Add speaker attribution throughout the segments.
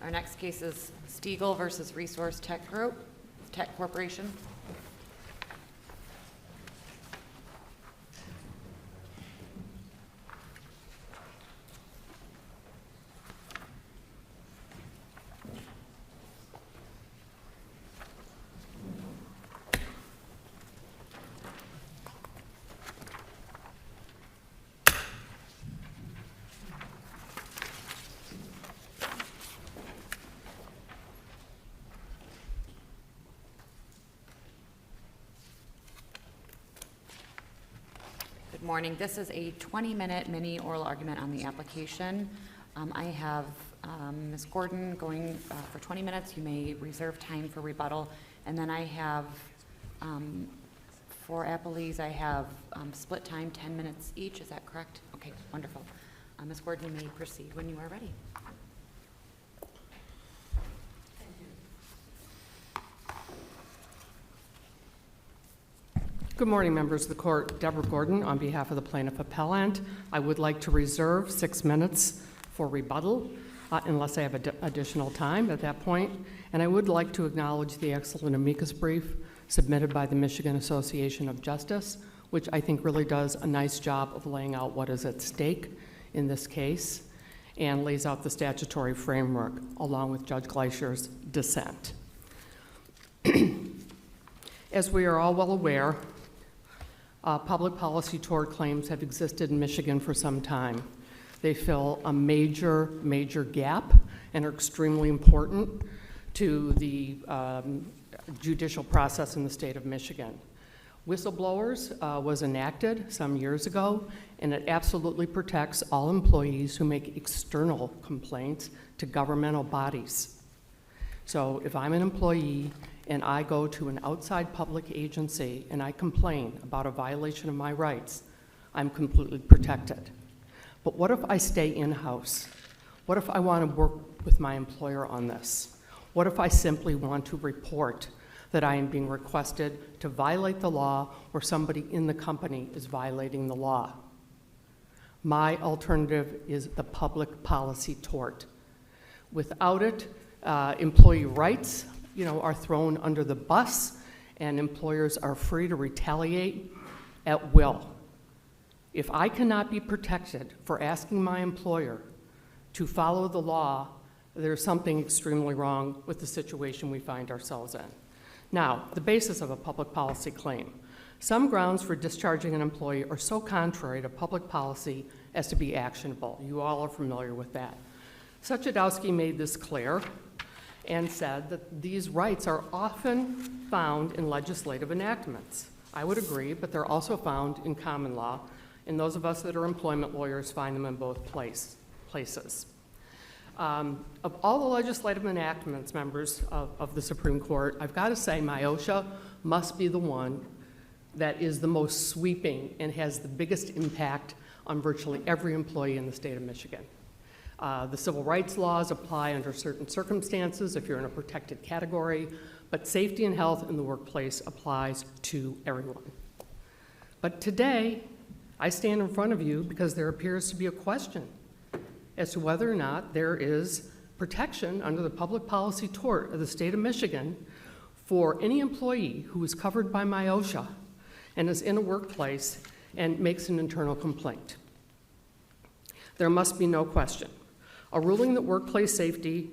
Speaker 1: Our next case is Stegall versus Resource Tech Corporation. Good morning. This is a 20-minute mini oral argument on the application. I have Ms. Gordon going for 20 minutes. You may reserve time for rebuttal. And then I have, for appellees, I have split time, 10 minutes each. Is that correct? Okay, wonderful. Ms. Gordon, you may proceed when you are ready.
Speaker 2: Good morning, members of the court. Deborah Gordon on behalf of the plaintiff appellant. I would like to reserve 6 minutes for rebuttal unless I have additional time at that point. And I would like to acknowledge the excellent amicus brief submitted by the Michigan Association of Justice, which I think really does a nice job of laying out what is at stake in this case and lays out the statutory framework along with Judge Gleischer's dissent. As we are all well aware, public policy tort claims have existed in Michigan for some time. They fill a major gap and are extremely important to the judicial process in the state of Michigan. Whistleblowers was enacted some years ago, and it absolutely protects all employees who make external complaints to governmental bodies. So if I'm an employee and I go to an outside public agency and I complain about a violation of my rights, I'm completely protected. But what if I stay in-house? What if I want to work with my employer on this? What if I simply want to report that I am being requested to violate the law or somebody in the company is violating the law? My alternative is the public policy tort. Without it, employee rights are thrown under the bus, and employers are free to retaliate at will. If I cannot be protected for asking my employer to follow the law, there's something extremely wrong with the situation we find ourselves in. Now, the basis of a public policy claim. Some grounds for discharging an employee are so contrary to public policy as to be actionable. You all are familiar with that. Suchadowski made this clear and said that these rights are often found in legislative enactments. I would agree, but they're also found in common law, and those of us that are employment lawyers find them in both places. Of all the legislative enactments, members of the Supreme Court, I've got to say MIOSHA must be the one that is the most sweeping and has the biggest impact on virtually every employee in the state of Michigan. The civil rights laws apply under certain circumstances if you're in a protected category, but safety and health in the workplace applies to everyone. But today, I stand in front of you because there appears to be a question as to whether or not there is protection under the public policy tort of the state of Michigan for any employee who is covered by MIOSHA and is in a workplace and makes an internal complaint. There must be no question. A ruling that a workplace safety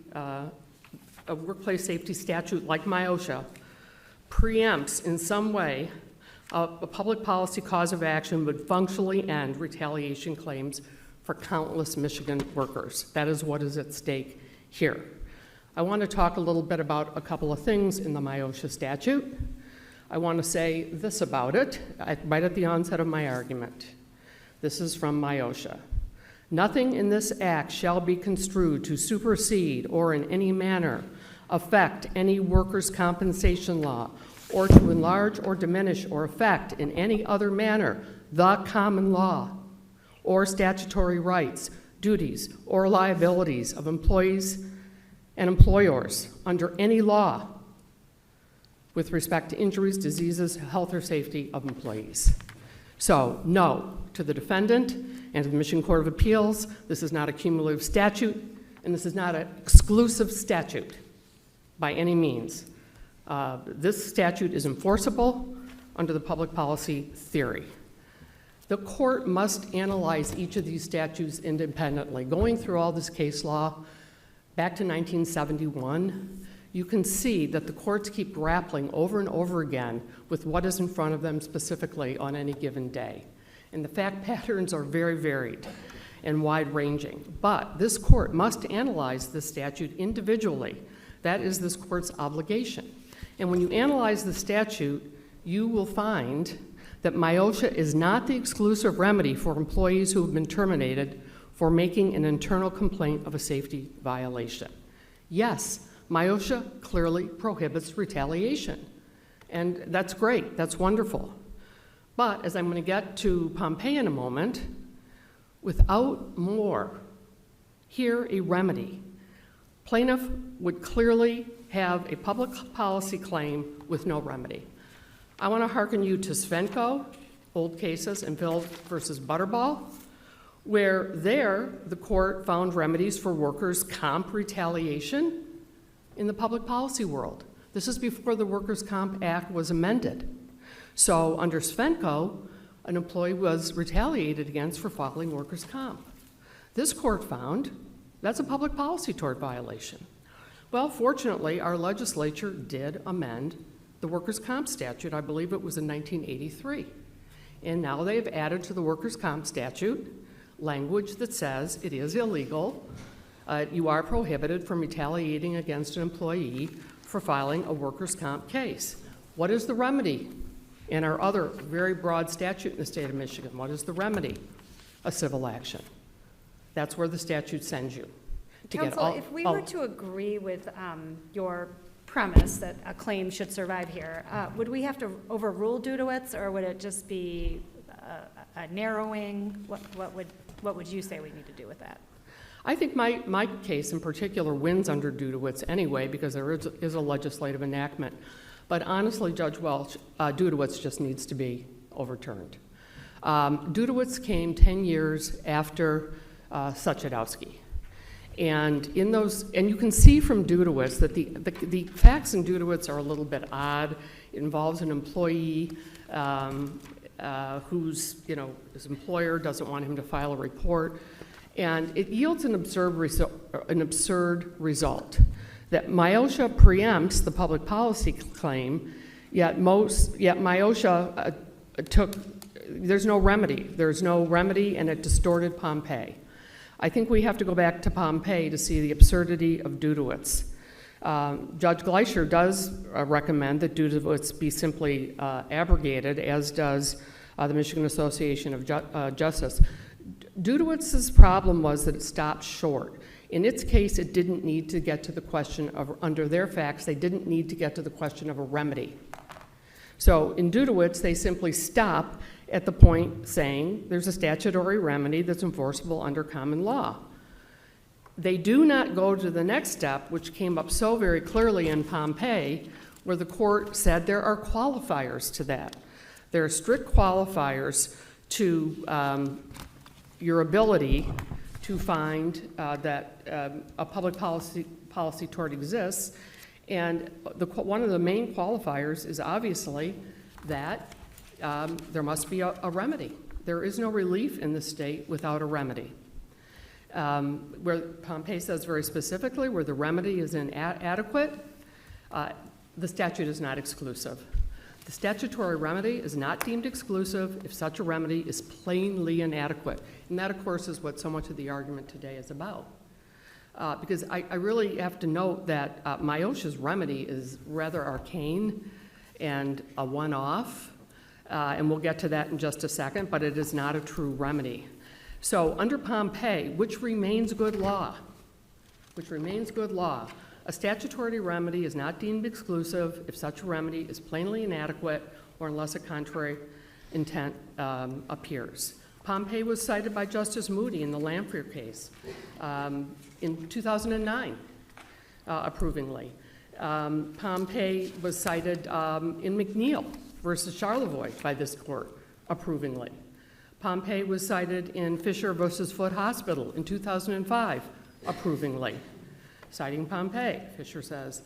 Speaker 2: statute like MIOSHA preempts in some way a public policy cause of action would functionally end retaliation claims for countless Michigan workers. That is what is at stake here. I want to talk a little bit about a couple of things in the MIOSHA statute. I want to say this about it right at the onset of my argument. This is from MIOSHA. Nothing in this act shall be construed to supersede or in any manner affect any workers' compensation law or to enlarge or diminish or affect in any other manner the common law or statutory rights, duties, or liabilities of employees and employers under any law with respect to injuries, diseases, health, or safety of employees. So, no to the defendant and to the Michigan Court of Appeals. This is not a cumulative statute, and this is not an exclusive statute by any means. This statute is enforceable under the public policy theory. The court must analyze each of these statutes independently. Going through all this case law back to 1971, you can see that the courts keep grappling over and over again with what is in front of them specifically on any given day. And the fact patterns are very varied and wide-ranging. But this court must analyze this statute individually. That is this court's obligation. And when you analyze the statute, you will find that MIOSHA is not the exclusive remedy for employees who have been terminated for making an internal complaint of a safety violation. Yes, MIOSHA clearly prohibits retaliation, and that's great, that's wonderful. But as I'm going to get to Pompeii in a moment, without more, here a remedy. Plaintiff would clearly have a public policy claim with no remedy. I want to hearken you to Svenko, old cases, and Bill versus Butterball, where there the court found remedies for workers' comp retaliation in the public policy world. This is before the Workers' Comp Act was amended. So under Svenko, an employee was retaliated against for filing workers' comp. This court found that's a public policy tort violation. Well, fortunately, our legislature did amend the workers' comp statute. I believe it was in 1983. And now they've added to the workers' comp statute language that says it is illegal. You are prohibited from retaliating against an employee for filing a workers' comp case. What is the remedy in our other very broad statute in the state of Michigan? What is the remedy? A civil action. That's where the statute sends you.
Speaker 3: Counsel, if we were to agree with your premise that a claim should survive here, would we have to overrule Dudowitz, or would it just be a narrowing? What would you say we need to do with that?
Speaker 2: I think my case in particular wins under Dudowitz anyway, because there is a legislative enactment. But honestly, Judge Welch, Dudowitz just needs to be overturned. Dudowitz came 10 years after Suchedowski. And in those, and you can see from Dudowitz that the facts in Dudowitz are a little bit odd. It involves an employee whose, his employer doesn't want him to file a report. And it yields an absurd result, that MIOSHA preempts the public policy claim, yet MIOSHA there's no remedy. There's no remedy, and it distorted Pompeii. I think we have to go back to Pompeii to see the absurdity of Dudowitz. Judge Gleicher does recommend that Dudowitz be simply abrogated, as does the Michigan Association of Justice. Dudowitz's problem was that it stopped short. In its case, it didn't need to get to the question of, under their facts, they didn't need to get to the question of a remedy. So in Dudowitz, they simply stop at the point saying there's a statutory remedy that's enforceable under common law. They do not go to the next step, which came up so very clearly in Pompeii, where the court said there are qualifiers to that. There are strict qualifiers to your ability to find that a public policy tort exists, and one of the main qualifiers is obviously that there must be a remedy. There is no relief in the state without a remedy. Where Pompeii says very specifically, where the remedy is inadequate, the statute is not exclusive. The statutory remedy is not deemed exclusive if such a remedy is plainly inadequate. And that, of course, is what so much of the argument today is about. Because I really have to note that MIOSHA's remedy is rather arcane and a one-off, and we'll get to that in just a second, but it is not a true remedy. So under Pompeii, which remains good law, a statutory remedy is not deemed exclusive if such a remedy is plainly inadequate or unless a contrary intent appears. Pompeii was cited by Justice Moody in the Lamphere case in 2009, approvingly. Pompeii was cited in McNeil versus Charlevoix by this court, approvingly. Pompeii was cited in Fisher versus Foote Hospital in 2005, approvingly. Citing Pompey, Fisher says,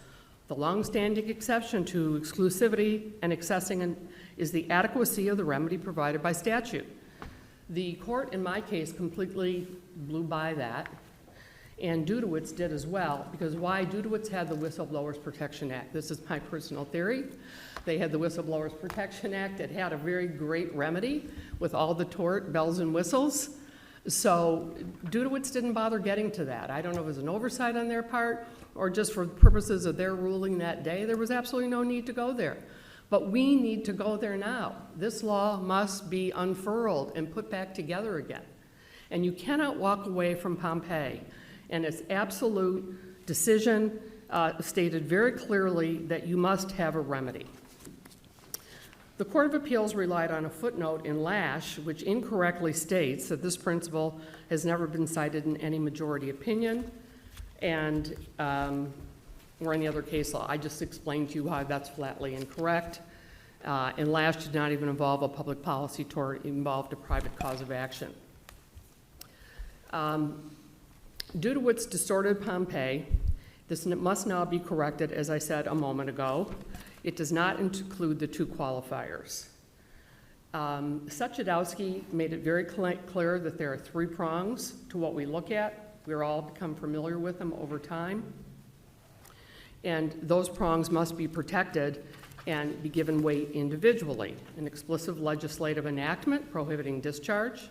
Speaker 2: the longstanding exception to exclusivity and accessing is the adequacy of the remedy provided by statute. The court, in my case, completely blew by that, and Dudowitz did as well, because why? Dudowitz had the Whistleblowers Protection Act. This is my personal theory. They had the Whistleblowers Protection Act. It had a very great remedy with all the tort bells and whistles. So Dudowitz didn't bother getting to that. I don't know if it was an oversight on their part or just for purposes of their ruling that day. There was absolutely no need to go there. But we need to go there now. This law must be unfurled and put back together again. And you cannot walk away from Pompey and its absolute decision stated very clearly that you must have a remedy. The Court of Appeals relied on a footnote in Lash, which incorrectly states that this principle has never been cited in any majority opinion and or any other case law. I just explained to you how that's flatly incorrect. And Lash did not even involve a public policy tort, it involved a private cause of action. Dudowitz distorted Pompey. This must now be corrected, as I said a moment ago. It does not include the two qualifiers. Suchadowski made it very clear that there are three prongs to what we look at. We're all become familiar with them over time. And those prongs must be protected and be given weight individually. An explicit legislative enactment prohibiting discharge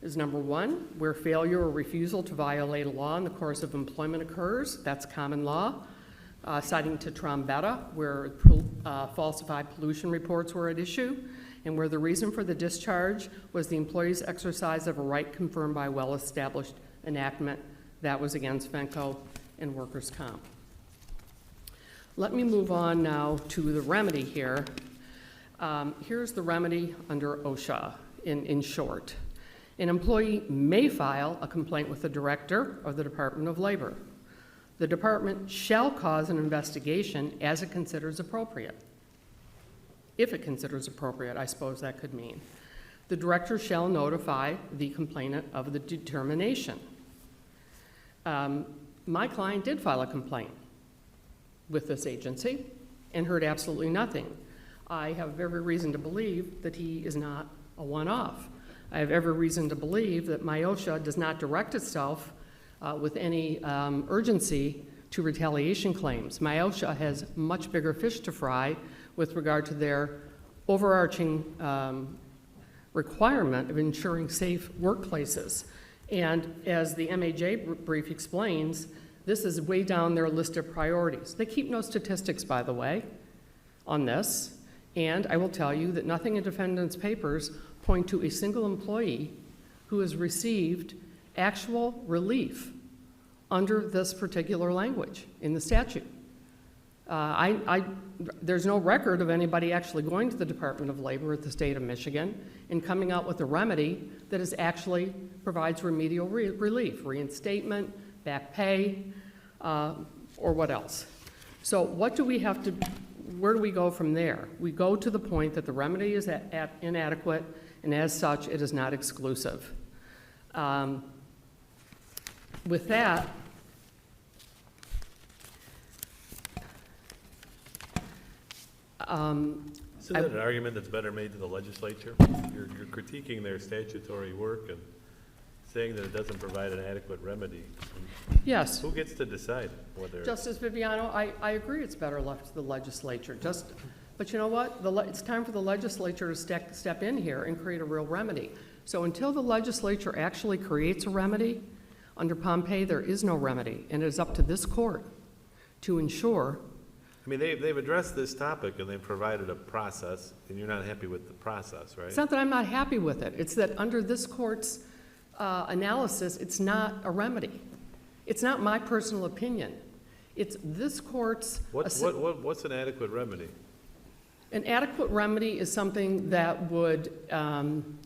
Speaker 2: is number one, where failure or refusal to violate a law in the course of employment occurs. That's common law. Citing to Trombetta, where falsified pollution reports were at issue, and where the reason for the discharge was the employee's exercise of a right confirmed by a well-established enactment. That was against Venco and workers' comp. Let me move on now to the remedy here. Here's the remedy under OSHA in short. An employee may file a complaint with the director of the Department of Labor. The department shall cause an investigation as it considers appropriate. If it considers appropriate, I suppose that could mean. The director shall notify the complainant of the determination. My client did file a complaint with this agency and heard absolutely nothing. I have every reason to believe that he is not a one-off. I have every reason to believe that MIOSHA does not direct itself with any urgency to retaliation claims. MIOSHA has much bigger fish to fry with regard to their overarching requirement of ensuring safe workplaces. And as the MAJ brief explains, this is way down their list of priorities. They keep no statistics, by the way, on this. And I will tell you that nothing in defendants' papers point to a single employee who has received actual relief under this particular language in the statute. There's no record of anybody actually going to the Department of Labor at the state of Michigan and coming out with a remedy that is actually provides remedial relief, reinstatement, back pay, or what else. So what do we have to, where do we go from there? We go to the point that the remedy is inadequate, and as such, it is not exclusive. With that,
Speaker 4: Isn't that an argument that's better made to the legislature? You're critiquing their statutory work and saying that it doesn't provide an adequate remedy.
Speaker 2: yes.
Speaker 4: Who gets to decide whether?
Speaker 2: Justice Viviano, I agree it's better left to the legislature. But you know what? It's time for the legislature to step in here and create a real remedy. So until the legislature actually creates a remedy, under Pompey there is no remedy, and it is up to this court to ensure.
Speaker 4: I mean, they've addressed this topic and they've provided a process, and you're not happy with the process, right?
Speaker 2: It's not that I'm not happy with it. It's that under this court's analysis, it's not a remedy. It's not my personal opinion. It's this court's.
Speaker 4: What's an adequate remedy?
Speaker 2: An adequate remedy is something that would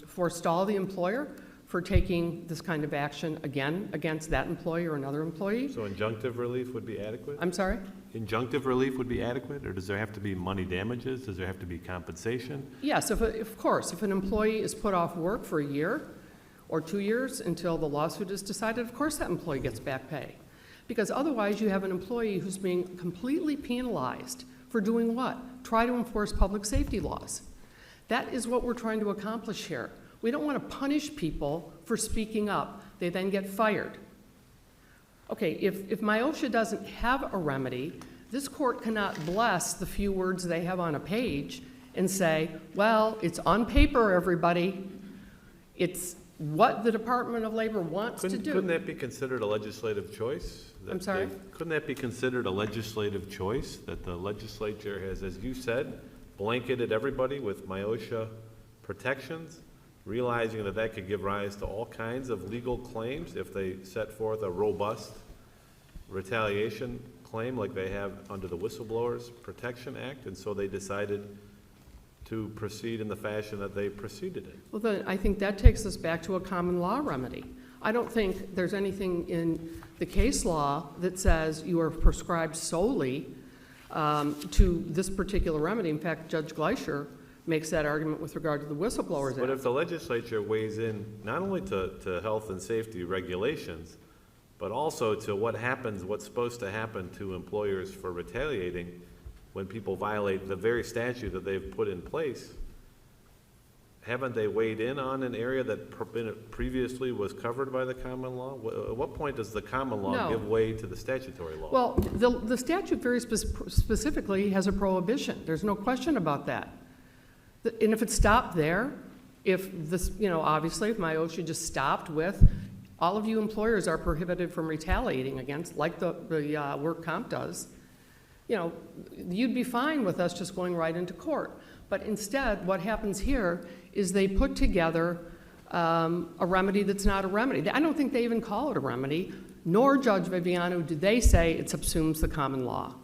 Speaker 2: forestall the employer for taking this kind of action again against that employee or another employee.
Speaker 4: So injunctive relief would be adequate?
Speaker 2: I'm sorry?
Speaker 4: Injunctive relief would be adequate, or does there have to be money damages? Does there have to be compensation?
Speaker 2: Yes, of course. If an employee is put off work for a year or 2 years until the lawsuit is decided, of course that employee gets back pay. Because otherwise, you have an employee who's being completely penalized for doing what? Try to enforce public safety laws. That is what we're trying to accomplish here. We don't want to punish people for speaking up. They then get fired. Okay, if MIOSHA doesn't have a remedy, this court cannot bless the few words they have on a page and say, well, it's on paper, everybody. It's what the Department of Labor wants to do.
Speaker 4: Couldn't that be considered a legislative choice?
Speaker 2: I'm sorry?
Speaker 4: Couldn't that be considered a legislative choice, that the legislature has, as you said, blanketed everybody with MIOSHA protections, realizing that that could give rise to all kinds of legal claims if they set forth a robust retaliation claim like they have under the Whistleblowers Protection Act, and so they decided to proceed in the fashion that they proceeded in?
Speaker 2: Well, then I think that takes us back to a common law remedy. I don't think there's anything in the case law that says you are prescribed solely to this particular remedy. In fact, Judge Gleicher makes that argument with regard to the Whistleblowers Act.
Speaker 4: But if the legislature weighs in not only to health and safety regulations, but also to what happens, what's supposed to happen to employers for retaliating when people violate the very statute that they've put in place, haven't they weighed in on an area that previously was covered by the common law? At what point does the common law
Speaker 2: No.
Speaker 4: give way to the statutory law?
Speaker 2: Well, the statute very specifically has a prohibition. There's no question about that. And if it stopped there, if this, obviously, if MIOSHA just stopped with, all of you employers are prohibited from retaliating against, like the work comp does, you'd be fine with us just going right into court. But instead, what happens here is they put together a remedy that's not a remedy. I don't think they even call it a remedy, nor, Judge Viviano, do they say it subsumes the common law.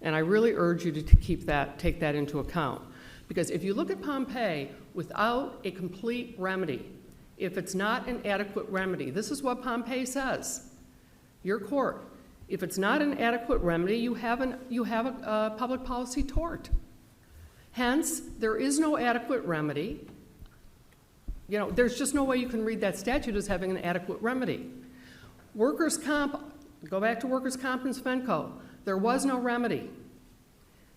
Speaker 2: And I really urge you to take that into account. Because if you look at Pompeii, without a complete remedy, if it's not an adequate remedy, this is what Pompeii says, your court, if it's not an adequate remedy, you have a public policy tort. Hence, there is no adequate remedy. There's just no way you can read that statute as having an adequate remedy. Workers' comp, go back to workers' comp and Svenco, there was no remedy.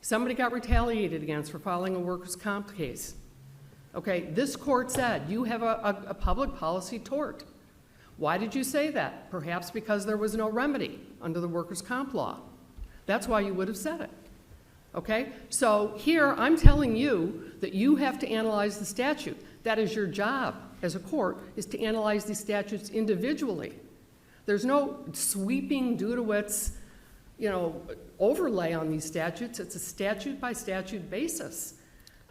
Speaker 2: Somebody got retaliated against for filing a workers' comp case. Okay, this court said you have a public policy tort. Why did you say that? Perhaps because there was no remedy under the workers' comp law. That's why you would have said it. Okay, so here I'm telling you that you have to analyze the statute. That is your job as a court, is to analyze these statutes individually. There's no sweeping Dudowitz, overlay on these statutes. It's a statute by statute basis.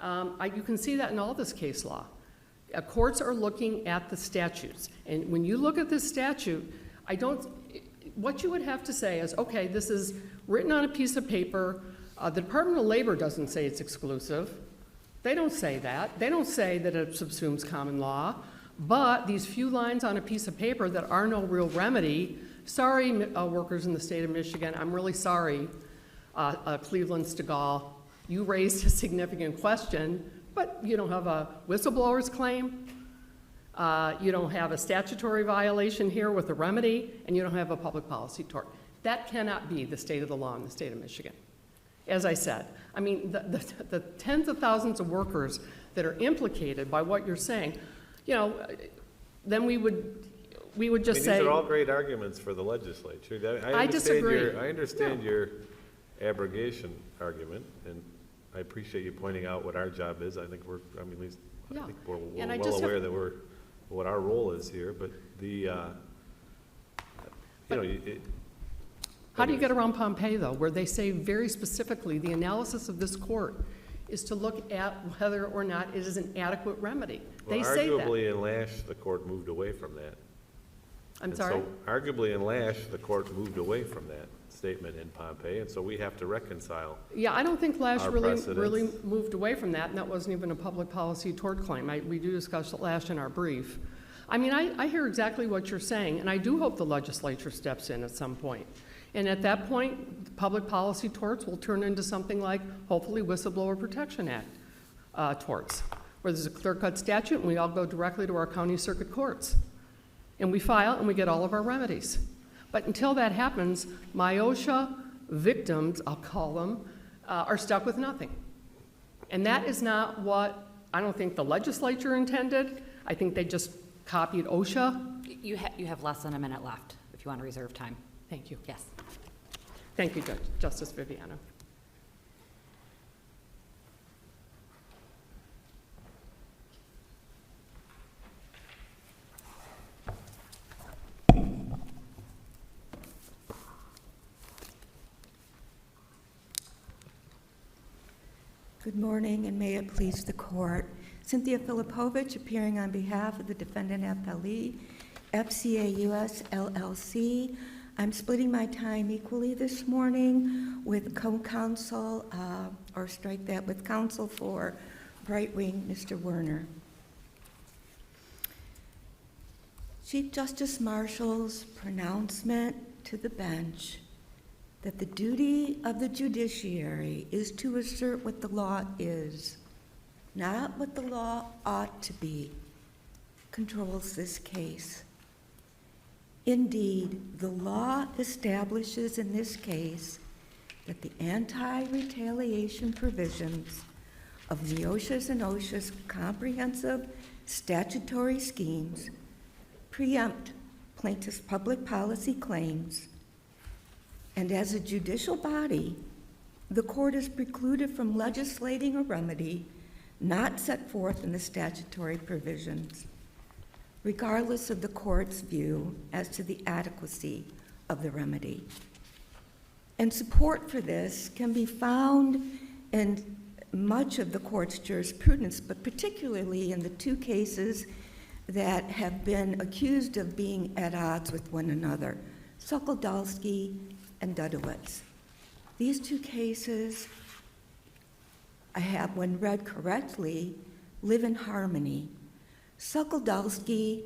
Speaker 2: You can see that in all this case law. Courts are looking at the statutes. And when you look at this statute, what you would have to say is, okay, this is written on a piece of paper. The Department of Labor doesn't say it's exclusive. They don't say that. They don't say that it subsumes common law. But these few lines on a piece of paper that are no real remedy, sorry, workers in the state of Michigan, I'm really sorry, Cleveland Stegall, you raised a significant question, but you don't have a whistleblower's claim, you don't have a statutory violation here with a remedy, and you don't have a public policy tort. That cannot be the state of the law in the state of Michigan. As I said, I mean, the tens of thousands of workers that are implicated by what you're saying, then we would just say.
Speaker 4: These are all great arguments for the legislature.
Speaker 2: I disagree.
Speaker 4: I understand your abrogation argument, and I appreciate you pointing out what our job is. I think I think we're well aware that what our role is here, but
Speaker 2: how do you get around Pompeii, though, where they say very specifically the analysis of this court is to look at whether or not it is an adequate remedy? They say that.
Speaker 4: Arguably in Lash, the court moved away from that.
Speaker 2: I'm sorry?
Speaker 4: So arguably in Lash, the court moved away from that statement in Pompeii, and so we have to reconcile.
Speaker 2: Yeah, I don't think Lash
Speaker 4: Our
Speaker 2: really
Speaker 4: precedents.
Speaker 2: moved away from that, and that wasn't even a public policy tort claim. We do discuss Lash in our brief. I mean, I hear exactly what you're saying, and I do hope the legislature steps in at some point. And at that point, public policy torts will turn into something like, hopefully, Whistleblower Protection Act torts, where there's a clear-cut statute, and we all go directly to our county circuit courts. And we file, and we get all of our remedies. But until that happens, my OSHA victims, I'll call them, are stuck with nothing. And that is not what I don't think the legislature intended. I think they just copied OSHA.
Speaker 1: You have less than a minute left if you want to reserve time.
Speaker 2: Thank you.
Speaker 1: Yes.
Speaker 2: Thank you, Justice Viviano.
Speaker 5: Good morning, and may it please the court. Cynthia Filipovich, appearing on behalf of the defendant appellee, FCA US LLC. I'm splitting my time equally this morning with co-counsel, or strike that, with counsel for Bright Wing, Mr. Werner. Chief Justice Marshall's pronouncement to the bench that the duty of the judiciary is to assert what the law is, not what the law ought to be, controls this case. Indeed, the law establishes in this case that the anti-retaliation provisions of NEOSHA's and OSHA's comprehensive statutory schemes preempt plaintiffs' public policy claims. And as a judicial body, the court is precluded from legislating a remedy not set forth in the statutory provisions, regardless of the court's view as to the adequacy of the remedy. And support for this can be found in much of the court's jurisprudence, but particularly in the two cases that have been accused of being at odds with one another, Sokoldalski and Dudowitz. These two cases, I have, when read correctly, live in harmony. Sokoldalski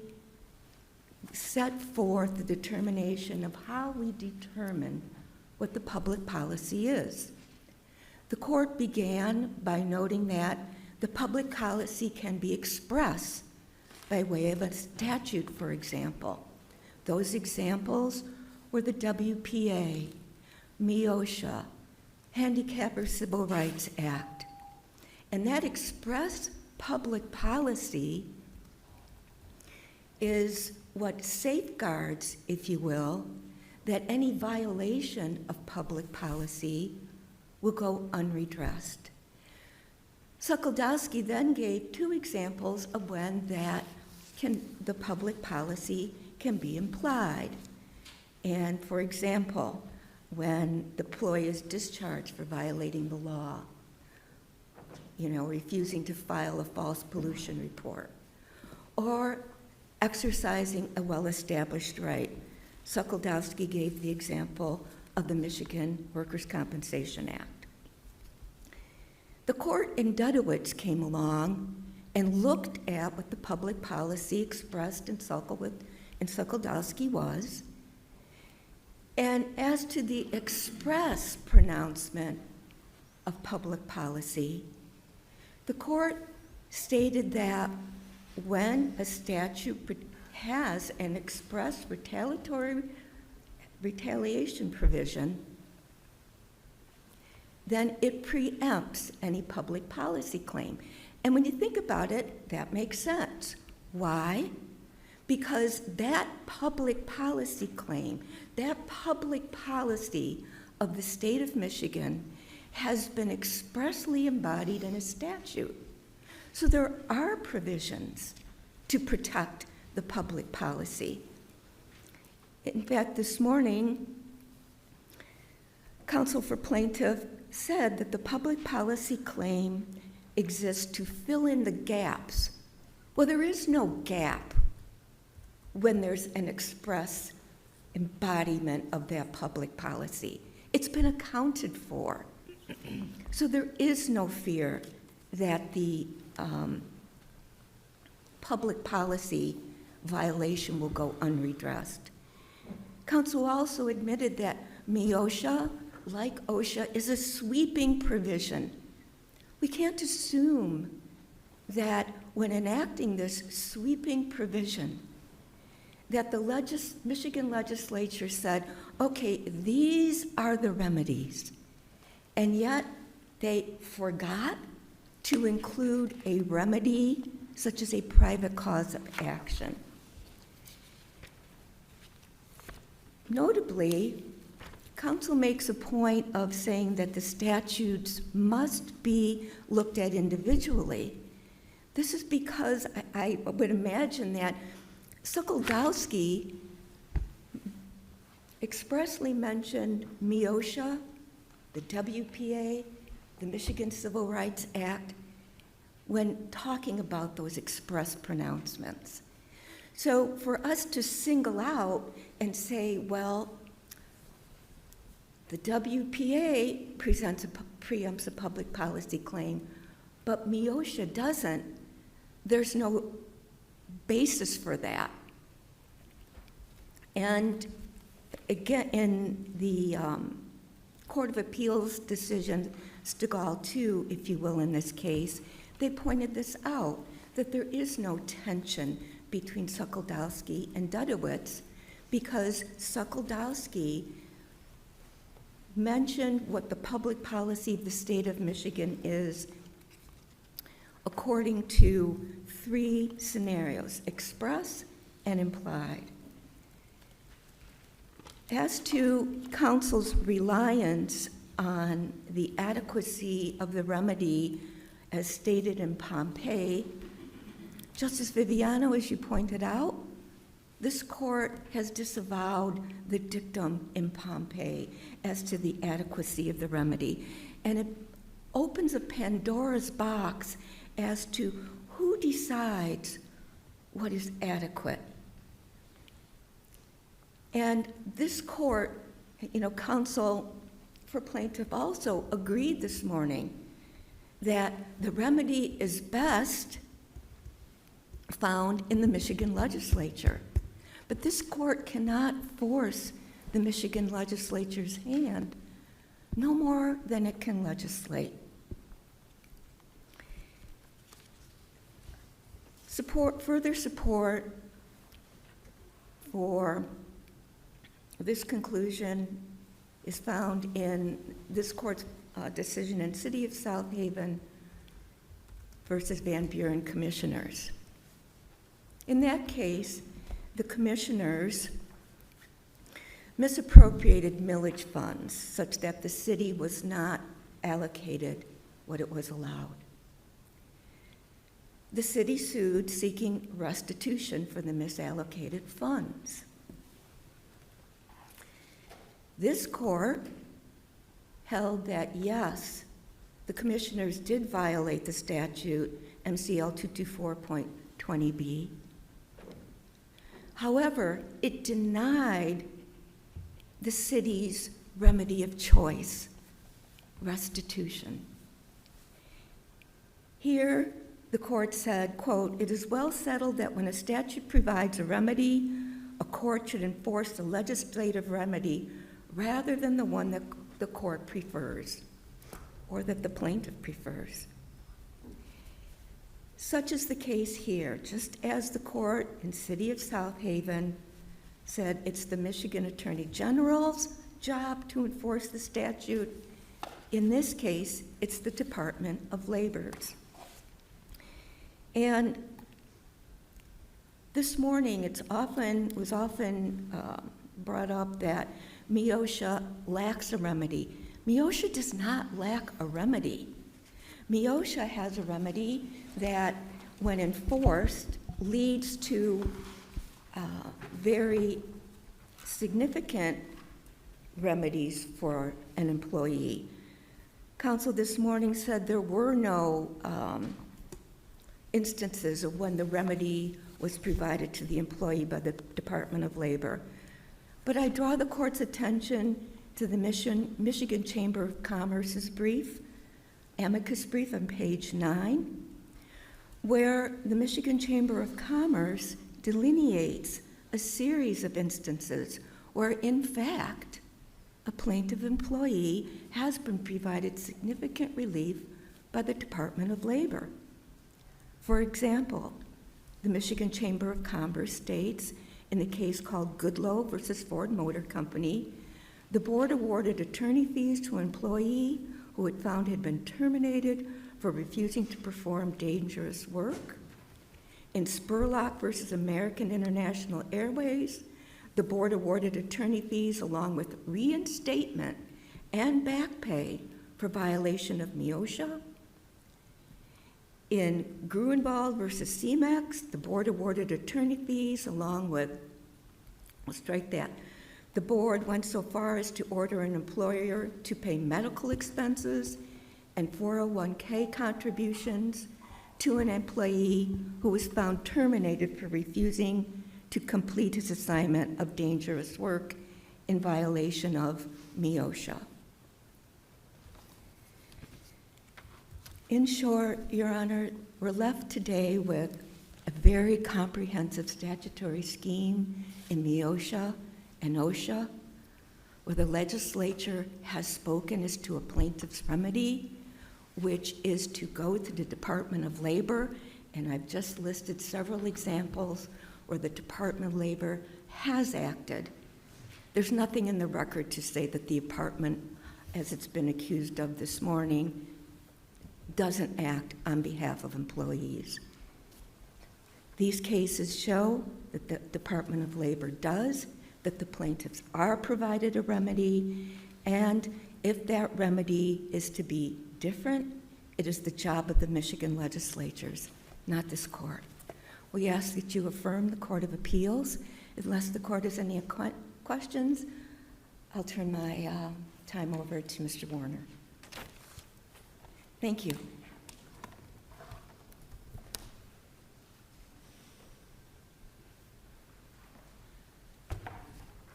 Speaker 5: set forth the determination of how we determine what the public policy is. The court began by noting that the public policy can be expressed by way of a statute, for example. Those examples were the WPA, MEOSHA, Handicapper Civil Rights Act. And that express public policy is what safeguards, if you will, that any violation of public policy will go unredressed. Sokoldalski then gave two examples of when the public policy can be implied. And for example, when the employee is discharged for violating the law, refusing to file a false pollution report, or exercising a well-established right. Sokoldalski gave the example of the Michigan Workers' Compensation Act. The court in Dudowitz came along and looked at what the public policy expressed in Sokoldalski was, and as to the express pronouncement of public policy, the court stated that when a statute has an express retaliation provision, then it preempts any public policy claim. And when you think about it, that makes sense. Why? Because that public policy claim, that public policy of the state of Michigan has been expressly embodied in a statute. So there are provisions to protect the public policy. In fact, this morning, counsel for plaintiff said that the public policy claim exists to fill in the gaps. Well, there is no gap when there's an express embodiment of that public policy. It's been accounted for. So there is no fear that the public policy violation will go unredressed. Counsel also admitted that MEOSHA, like OSHA, is a sweeping provision. We can't assume that when enacting this sweeping provision, that the Michigan legislature said, okay, these are the remedies, and yet they forgot to include a remedy such as a private cause of action. Notably, council makes a point of saying that the statutes must be looked at individually. This is because I would imagine that Stegall expressly mentioned MIOSHA, the WPA, the Michigan Civil Rights Act, when talking about those express pronouncements. So for us to single out and say, well, the WPA preempts a public policy claim, but MIOSHA doesn't, there's no basis for that. And again, in the Court of Appeals decision, Stegall 2, if you will, in this case, they pointed this out, that there is no tension between Stegall and Dudowitz, because Stegall mentioned what the public policy of the state of Michigan is according to 3 scenarios, express and implied. As to council's reliance on the adequacy of the remedy as stated in Pompey, Justice Viviano, as you pointed out, this court has disavowed the dictum in Pompey as to the adequacy of the remedy, and it opens a Pandora's box as to who decides what is adequate. And this court, counsel for plaintiff also agreed this morning that the remedy is best found in the Michigan legislature. But this court cannot force the Michigan legislature's hand no more than it can legislate. Further support for this conclusion is found in this court's decision in City of South Haven versus Van Buren Commissioners. In that case, the commissioners misappropriated millage funds such that the city was not allocated what it was allowed. The city sued seeking restitution for the misallocated funds. This court held that, yes, the commissioners did violate the statute MCL 224.20b. However, it denied the city's remedy of choice, restitution. Here, the court said, quote, "It is well settled that when a statute provides a remedy, a court should enforce the legislative remedy rather than the one that the court prefers or that the plaintiff prefers." Such is the case here, just as the court in City of South Haven said it's the Michigan Attorney General's job to enforce the statute. In this case, it's the Department of Labor's. And this morning, was often brought up that MIOSHA lacks a remedy. MIOSHA does not lack a remedy. MIOSHA has a remedy that, when enforced, leads to very significant remedies for an employee. Counsel this morning said there were no instances of when the remedy was provided to the employee by the Department of Labor. But I draw the court's attention to the Michigan Chamber of Commerce's brief, amicus brief on page 9, where the Michigan Chamber of Commerce delineates a series of instances where, in fact, a plaintiff employee has been provided significant relief by the Department of Labor. For example, the Michigan Chamber of Commerce states, in the case called Goodloe versus Ford Motor Company, the board awarded attorney fees to an employee who it found had been terminated for refusing to perform dangerous work. In Spurlock versus American International Airways, the board awarded attorney fees along with reinstatement and back pay for violation of MIOSHA. In Gruenwald versus CMEX, the board awarded attorney fees along with, we'll strike that, the board went so far as to order an employer to pay medical expenses and 401k contributions to an employee who was found terminated for refusing to complete his assignment of dangerous work in violation of MIOSHA. In short, Your Honor, we're left today with a very comprehensive statutory scheme in MIOSHA and OSHA, where the legislature has spoken as to a plaintiff's remedy, which is to go to the Department of Labor, and I've just listed several examples where the Department of Labor has acted. There's nothing in the record to say that the department, as it's been accused of this morning, doesn't act on behalf of employees. These cases show that the Department of Labor does, that the plaintiffs are provided a remedy, and if that remedy is to be different, it is the job of the Michigan legislatures, not this court. We ask that you affirm the Court of Appeals. Unless the court has any questions, I'll turn my time over to Mr. Warner. Thank you.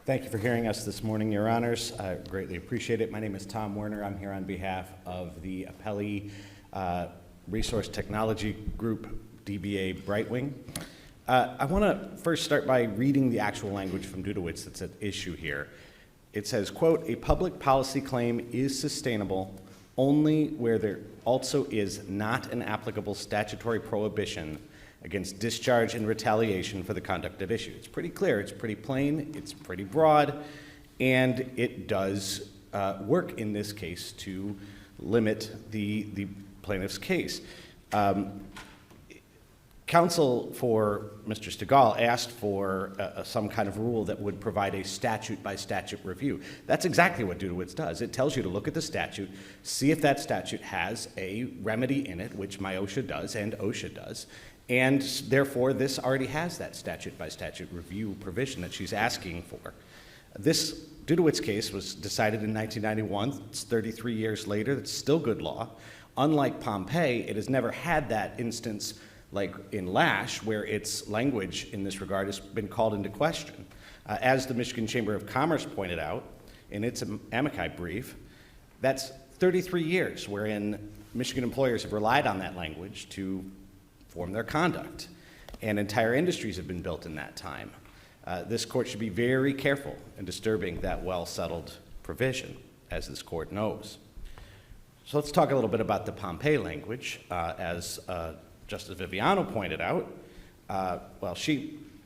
Speaker 6: Thank you for hearing us this morning, Your Honors. I greatly appreciate it. My name is Tom Werner. I'm here on behalf of the Appellee Resource Technology Group, DBA Brightwing. I want to first start by reading the actual language from Dudowitz that's at issue here. It says, quote, "A public policy claim is sustainable only where there also is not an applicable statutory prohibition against discharge and retaliation for the conduct at issue." It's pretty clear, it's pretty plain, it's pretty broad, and it does work in this case to limit the plaintiff's case. Counsel for Mr. Stegall asked for some kind of rule that would provide a statute-by-statute review. That's exactly what Dudowitz does. It tells you to look at the statute, see if that statute has a remedy in it, which MIOSHA does and OSHA does, and therefore this already has that statute-by-statute review provision that she's asking for. This Dudowitz case was decided in 1991. It's 33 years later. It's still good law. Unlike Pompeii, it has never had that instance like in Lash, where its language in this regard has been called into question. As the Michigan Chamber of Commerce pointed out in its amici brief, that's 33 years wherein Michigan employers have relied on that language to form their conduct, and entire industries have been built in that time. This court should be very careful in disturbing that well-settled provision, as this court knows. So let's talk a little bit about the Pompeii language. As Justice Viviano pointed out,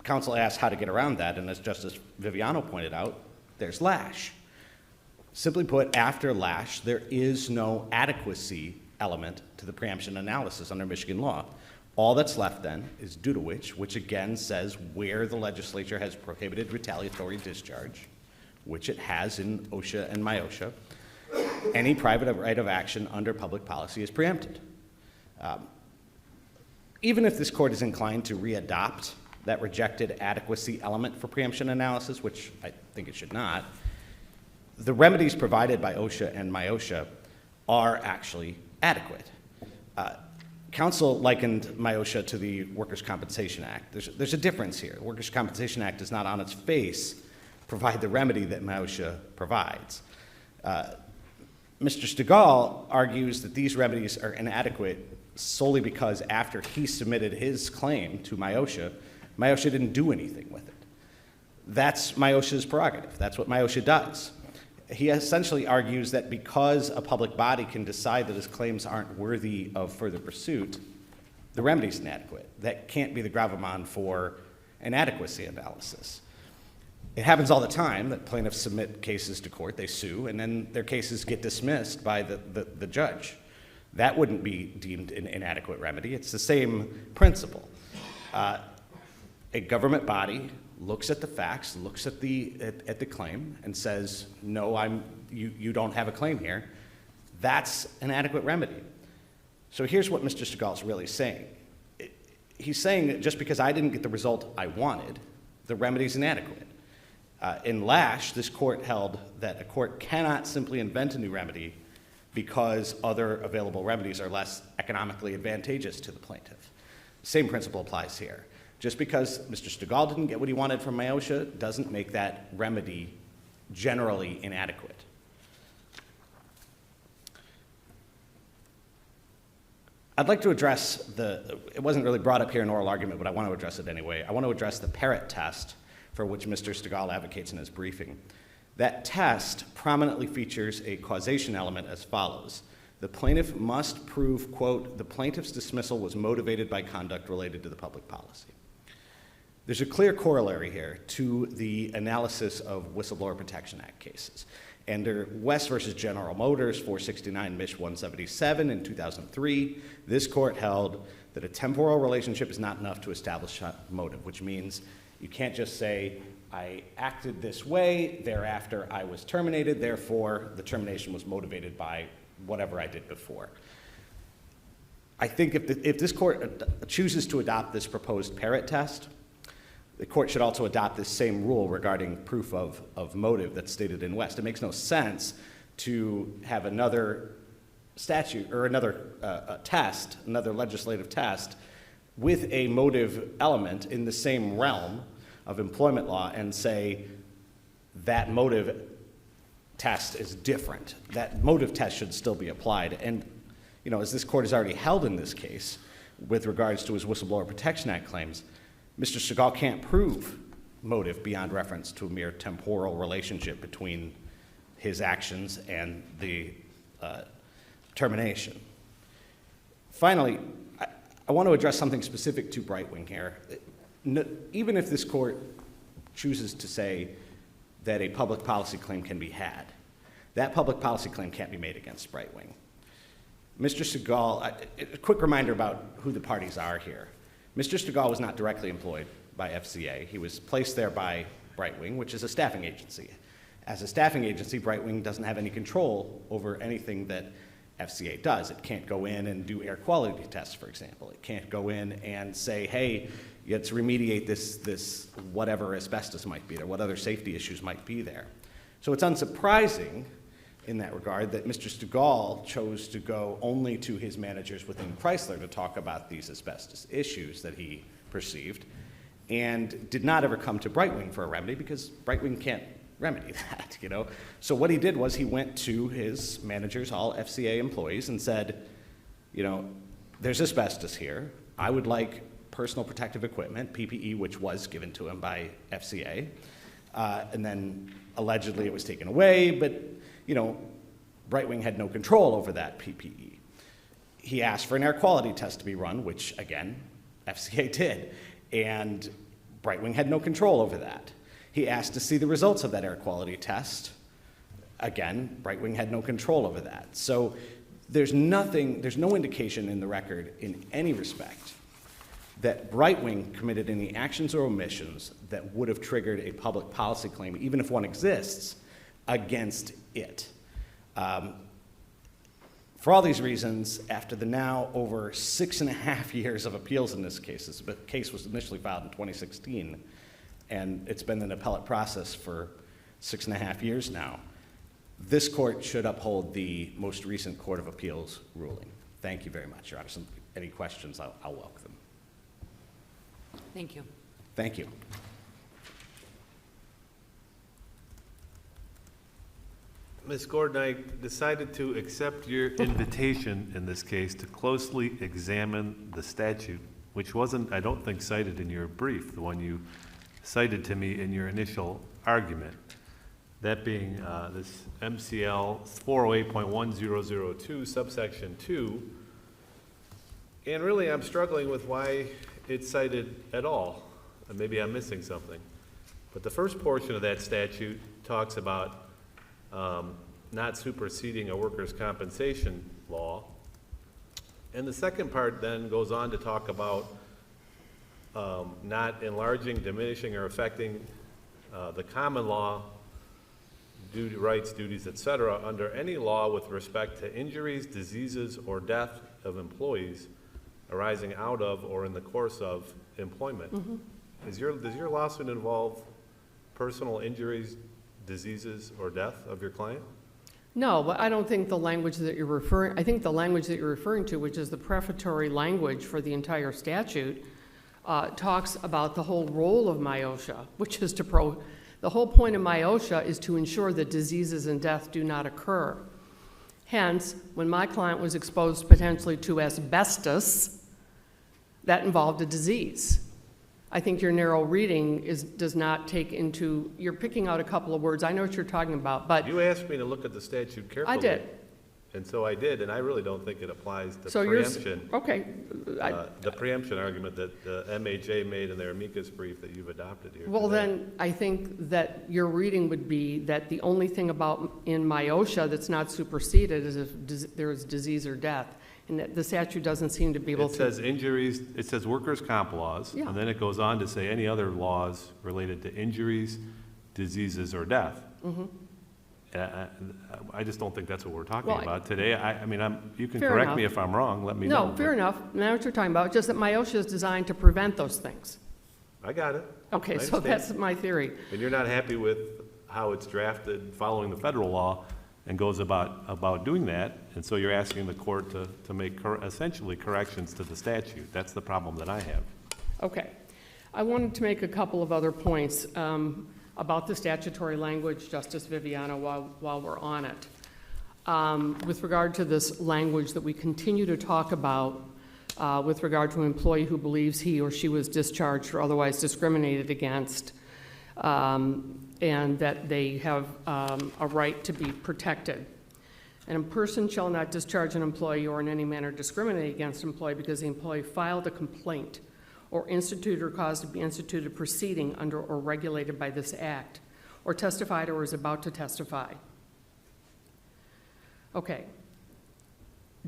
Speaker 6: counsel asked how to get around that, and as Justice Viviano pointed out, there's Lash. Simply put, after Lash, there is no adequacy element to the preemption analysis under Michigan law. All that's left then is Dudowitz, which again says where the legislature has prohibited retaliatory discharge, which it has in OSHA and MIOSHA, any private right of action under public policy is preempted. Even if this court is inclined to readopt that rejected adequacy element for preemption analysis, which I think it should not, the remedies provided by OSHA and MIOSHA are actually adequate. Counsel likened MIOSHA to the Workers' Compensation Act. There's a difference here. The Workers' Compensation Act does not on its face provide the remedy that MIOSHA provides. Mr. Stegall argues that these remedies are inadequate solely because after he submitted his claim to MIOSHA, MIOSHA didn't do anything with it. That's MIOSHA's prerogative. That's what MIOSHA does. He essentially argues that because a public body can decide that his claims aren't worthy of further pursuit, the remedy's inadequate. That can't be the gravamon for an adequacy analysis. It happens all the time that plaintiffs submit cases to court, they sue, and then their cases get dismissed by the judge. That wouldn't be deemed an inadequate remedy. It's the same principle. A government body looks at the facts, looks at the claim, and says, no, you don't have a claim here. That's an adequate remedy. So here's what Mr. Stegall is really saying. He's saying that just because I didn't get the result I wanted, the remedy's inadequate. In Lash, this court held that a court cannot simply invent a new remedy because other available remedies are less economically advantageous to the plaintiff. The same principle applies here. Just because Mr. Stegall didn't get what he wanted from MIOSHA doesn't make that remedy generally inadequate. I'd like to address it wasn't really brought up here in oral argument, but I want to address it anyway. I want to address the Parrott test for which Mr. Stegall advocates in his briefing. That test prominently features a causation element as follows. The plaintiff must prove, quote, the plaintiff's dismissal was motivated by conduct related to the public policy. There's a clear corollary here to the analysis of Whistleblower Protection Act cases. Under West versus General Motors, 469 Mich 177 in 2003, this court held that a temporal relationship is not enough to establish a motive, which means you can't just say, I acted this way, thereafter I was terminated, therefore the termination was motivated by whatever I did before. I think if this court chooses to adopt this proposed Parrott test, the court should also adopt this same rule regarding proof of motive that's stated in West. It makes no sense to have another statute or another test, another legislative test, with a motive element in the same realm of employment law and say that motive test is different. That motive test should still be applied. And, you know, as this court has already held in this case with regards to his Whistleblower Protection Act claims, Mr. Stegall can't prove motive beyond reference to a mere temporal relationship between his actions and the termination. Finally, I want to address something specific to Brightwing here. Even if this court chooses to say that a public policy claim can be had, that public policy claim can't be made against Brightwing. Mr. Stegall, a quick reminder about who the parties are here. Mr. Stegall was not directly employed by FCA. He was placed there by Brightwing, which is a staffing agency. As a staffing agency, Brightwing doesn't have any control over anything that FCA does. It can't go in and do air quality tests, for example. It can't go in and say, hey, let's remediate this whatever asbestos might be there, what other safety issues might be there. So it's unsurprising in that regard that Mr. Stegall chose to go only to his managers within Chrysler to talk about these asbestos issues that he perceived and did not ever come to Brightwing for a remedy because Brightwing can't remedy that, you know. So what he did was he went to his managers, all FCA employees, and said, you know, there's asbestos here. I would like personal protective equipment, PPE, which was given to him by FCA. And then allegedly it was taken away, but, you know, Brightwing had no control over that PPE. He asked for an air quality test to be run, which, again, FCA did, and Brightwing had no control over that. He asked to see the results of that air quality test. Again, Brightwing had no control over that. So there's no indication in the record in any respect that Brightwing committed any actions or omissions that would have triggered a public policy claim, even if one exists, against it. For all these reasons, after the now over 6.5 years of appeals in this case, the case was initially filed in 2016, and it's been an appellate process for 6.5 years now, this court should uphold the most recent Court of Appeals ruling. Thank you very much, Your Honor. Any questions, I'll welcome them.
Speaker 1: Thank you.
Speaker 6: Thank you.
Speaker 4: Ms. Gordon, I decided to accept your invitation in this case to closely examine the statute, which wasn't, I don't think, cited in your brief, the one you cited to me in your initial argument. That being this MCL 408.1002, subsection 2. And really, I'm struggling with why it's cited at all. maybe I'm missing something. But the first portion of that statute talks about not superseding a workers' compensation law. And the second part then goes on to talk about not enlarging, diminishing, or affecting the common law rights, duties, et cetera, under any law with respect to injuries, diseases, or death of employees arising out of or in the course of employment. Does your lawsuit involve personal injuries, diseases, or death of your client?
Speaker 2: No, but I don't think the language that you're referring, I think the language that you're referring to, which is the prefatory language for the entire statute, talks about the whole role of MIOSHA, which is the whole point of MIOSHA is to ensure that diseases and death do not occur. Hence, when my client was exposed potentially to asbestos, that involved a disease. I think your narrow reading does not take into, you're picking out a couple of words. I know what you're talking about, but
Speaker 4: You asked me to look at the statute carefully.
Speaker 2: I did.
Speaker 4: And so I did, and I really don't think it applies to
Speaker 2: So
Speaker 4: preemption.
Speaker 2: okay.
Speaker 4: The preemption argument that the MHA made in their amicus brief that you've adopted here
Speaker 2: Well,
Speaker 4: today.
Speaker 2: then, I think that your reading would be that the only thing about in MIOSHA that's not superseded is if there is disease or death, and that the statute doesn't seem to be able
Speaker 4: It
Speaker 2: to.
Speaker 4: says injuries, it says workers' comp laws,
Speaker 2: Yeah.
Speaker 4: and then it goes on to say any other laws related to injuries, diseases, or death. I just don't think that's what we're talking
Speaker 2: Well,
Speaker 4: about today. I mean, you can
Speaker 2: Fair
Speaker 4: correct
Speaker 2: enough.
Speaker 4: me if I'm wrong, let me know.
Speaker 2: No, fair
Speaker 4: but
Speaker 2: enough. I know what you're talking about, just that MIOSHA is designed to prevent those things.
Speaker 4: I got it.
Speaker 2: Okay,
Speaker 4: I
Speaker 2: so
Speaker 4: understand.
Speaker 2: that's my theory.
Speaker 4: And you're not happy with how it's drafted following the federal law and goes about doing that, and so you're asking the court to make essentially corrections to the statute. That's the problem that I have.
Speaker 2: Okay. I wanted to make a couple of other points about the statutory language, Justice Viviano, while we're on it. With regard to this language that we continue to talk about with regard to an employee who believes he or she was discharged or otherwise discriminated against, and that they have a right to be protected. And a person shall not discharge an employee or in any manner discriminate against an employee because the employee filed a complaint or instituted or caused to be instituted a proceeding under or regulated by this act, or testified or is about to testify. Okay.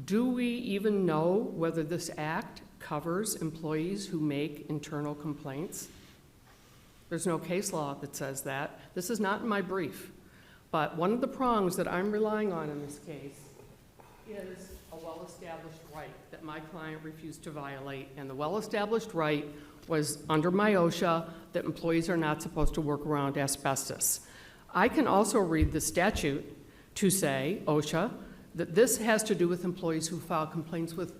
Speaker 2: Do we even know whether this act covers employees who make internal complaints? There's no case law that says that. This is not in my brief, but one of the prongs that I'm relying on in this case is a well-established right that my client refused to violate, and the well-established right was under MIOSHA that employees are not supposed to work around asbestos. I can also read the statute to say, OSHA, that this has to do with employees who file complaints with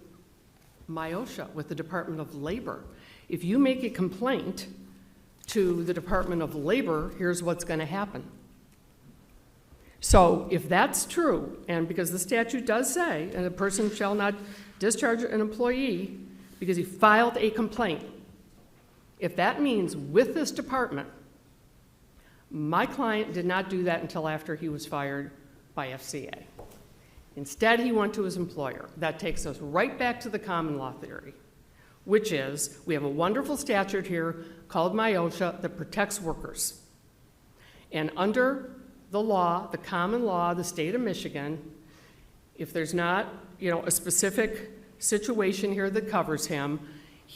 Speaker 2: MIOSHA, with the Department of Labor. If you make a complaint to the Department of Labor, here's what's going to happen. So if that's true, and because the statute does say, and a person shall not discharge an employee because he filed a complaint, if that means with this department, my client did not do that until after he was fired by FCA. Instead, he went to his employer. That takes us right back to the common law theory, which is we have a wonderful statute here called MIOSHA that protects workers. And under the law, the common law, the state of Michigan, if there's not, a specific situation here that covers him,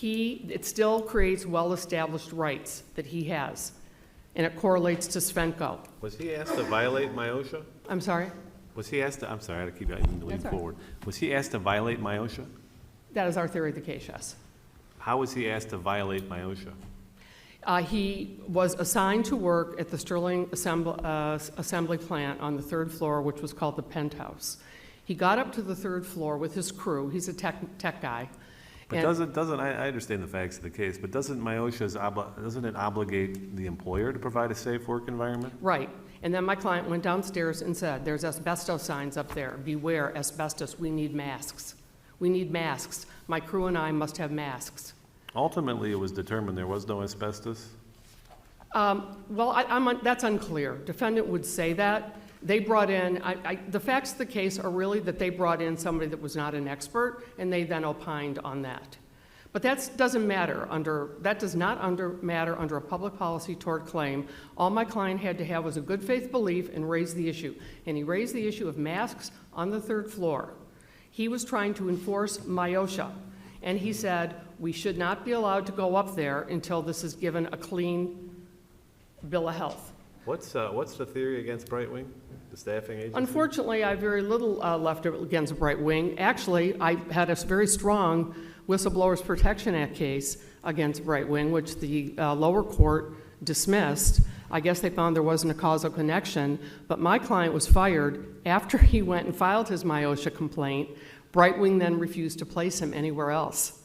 Speaker 2: it still creates well-established rights that he has, and it correlates to Svenko.
Speaker 4: Was he asked to violate MIOSHA?
Speaker 2: I'm sorry?
Speaker 4: Was he asked to, I'm sorry, I had to keep, I need to lean
Speaker 2: That's all right.
Speaker 4: forward. Was he asked to violate MIOSHA?
Speaker 2: That is our theory of the case, yes.
Speaker 4: How was he asked to violate MIOSHA?
Speaker 2: He was assigned to work at the Sterling Assembly Plant on the third floor, which was called the Penthouse. He got up to the third floor with his crew. He's a tech guy.
Speaker 4: But
Speaker 2: And-
Speaker 4: I understand the facts of the case, but doesn't doesn't it obligate the employer to provide a safe work environment?
Speaker 2: Right. And then my client went downstairs and said, there's asbestos signs up there. Beware asbestos. We need masks. We need masks. My crew and I must have masks.
Speaker 4: Ultimately, it was determined there was no asbestos.
Speaker 2: Well, that's unclear. Defendant would say that. They brought in, the facts of the case are really that they brought in somebody that was not an expert, and they then opined on that. But that doesn't matter that does not matter under a public policy tort claim. All my client had to have was a good faith belief and raise the issue. And he raised the issue of masks on the 3rd floor. He was trying to enforce MIOSHA. And he said, we should not be allowed to go up there until this is given a clean bill of health.
Speaker 4: What's the theory against Brightwing, the staffing agency?
Speaker 2: Unfortunately, I have very little left against Bright Wing. Actually, I had a very strong Whistleblowers Protection Act case against Bright Wing, which the lower court dismissed. I guess they found there wasn't a causal connection, but my client was fired after he went and filed his MIOSHA complaint. Bright Wing then refused to place him anywhere else.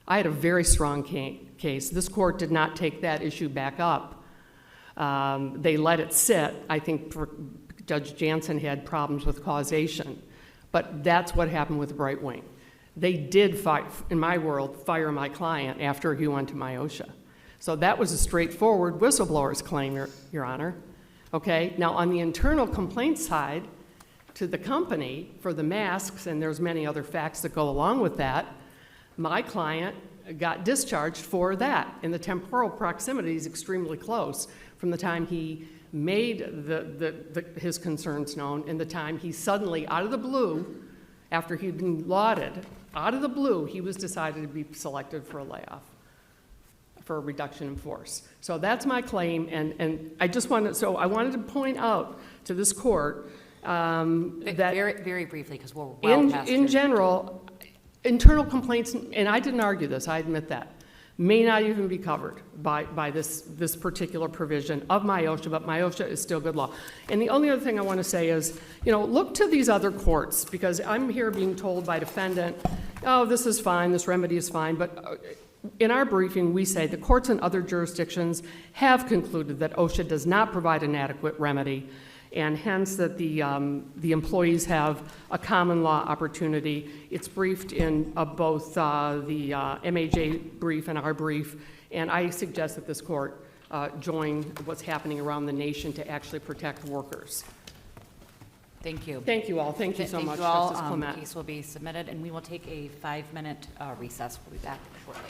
Speaker 2: I had a very strong case. This court did not take that issue back up. They let it sit. I think Judge Jansen had problems with causation, but that's what happened with Bright Wing. They did, in my world, fire my client after he went to MIOSHA. So that was a straightforward whistleblower's claim, Your Honor. Okay, now on the internal complaint side to the company for the masks, and there's many other facts that go along with that, my client got discharged for that, and the temporal proximity is extremely close from the time he made his concerns known and the time he suddenly, out of the blue, after he'd been lauded, out of the blue, he was decided to be selected for a layoff, for a reduction in force. So that's my claim, and I just wanted, so I wanted to point out to this court that
Speaker 1: Very, very briefly, because we're well past
Speaker 2: in
Speaker 1: your-
Speaker 2: general, internal complaints, and I didn't argue this, I admit that, may not even be covered by this particular provision of MIOSHA, but MIOSHA is still good law. And the only other thing I want to say is, look to these other courts, because I'm here being told by defendant, oh, this is fine, this remedy is fine, but in our briefing, we say the courts in other jurisdictions have concluded that OSHA does not provide an adequate remedy, and hence that the employees have a common law opportunity. It's briefed in both the MAJ brief and our brief, and I suggest that this court join what's happening around the nation to actually protect workers.
Speaker 1: Thank you.
Speaker 2: Thank you all. Thank you so much,
Speaker 1: Thank you all.
Speaker 2: Justice Clement.
Speaker 1: The case will be submitted, and we will take a 5-minute recess. We'll be back shortly.